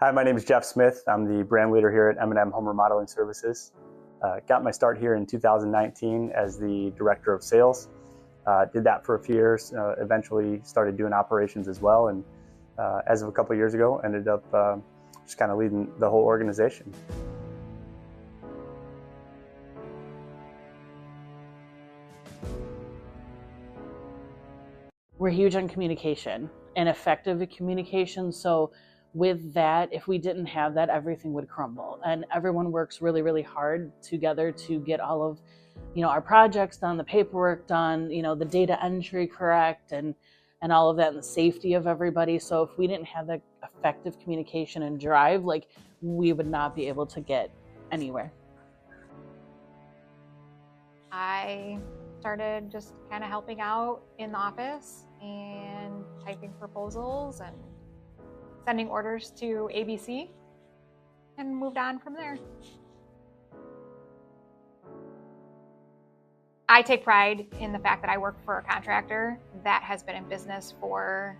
Hi, my name is Jeff Smith. I'm the brand leader here at M&M Home Remodeling Services. Got my start here in 2019 as the director of sales. Did that for a few years, eventually started doing operations as well, and as of a couple of years ago, ended up just kind of leading the whole organization. We're huge on communication and effective communication. So with that, if we didn't have that, everything would crumble. And everyone works really, really hard together to get all of, our projects done, the paperwork done, the data entry correct, and all of that, and the safety of everybody. So if we didn't have that effective communication and drive, we would not be able to get anywhere. I started just kind of helping out in the office and typing proposals and sending orders to ABC, and moved on from there. I take pride in the fact that I work for a contractor that has been in business for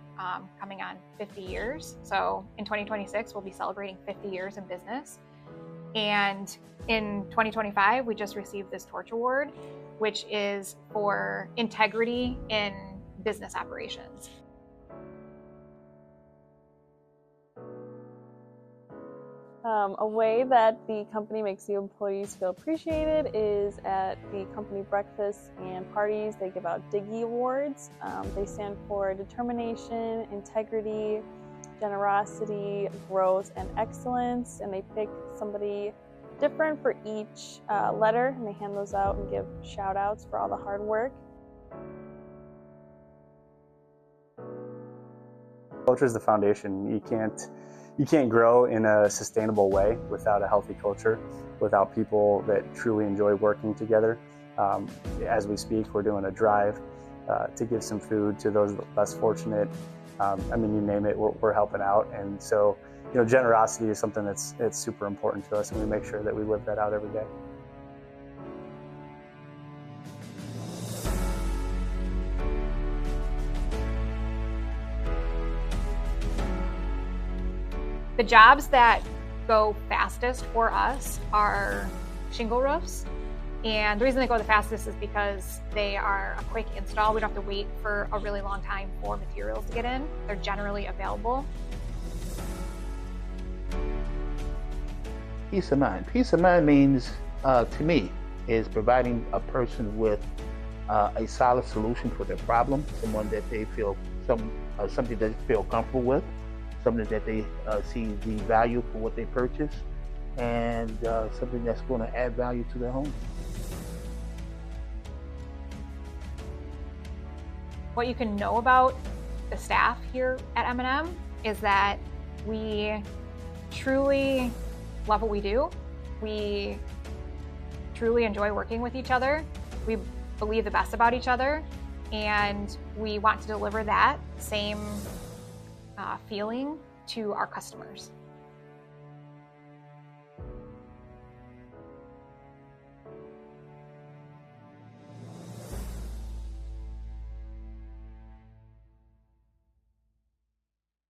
coming on 50 years. So in 2026, we'll be celebrating 50 years in business. And in 2025, we just received this Torch Award, which is for integrity in business operations. A way that the company makes the employees feel appreciated is at the company breakfasts and parties. They give out Diggy Awards. They stand for determination, integrity, generosity, growth, and excellence. And they pick somebody different for each letter, and they hand those out and give shout outs for all the hard work. Culture is the foundation. You can't grow in a sustainable way without a healthy culture, without people that truly enjoy working together. As we speak, we're doing a drive to give some food to those less fortunate. You name it, we're helping out. And so, generosity is something it's super important to us, and we make sure that we live that out every day. The jobs that go fastest for us are shingle roofs. And the reason they go the fastest is because they are a quick install. We don't have to wait for a really long time for materials to get in. They're generally available. Peace of mind. Peace of mind means, to me, is providing a person with a solid solution for their problem, someone that they feel, something that they feel comfortable with, something that they see the value for what they purchase, and something that's going to add value to their home. What you can know about the staff here at M&M is that we truly love what we do. We truly enjoy working with each other. We believe the best about each other, and we want to deliver that same feeling to our customers.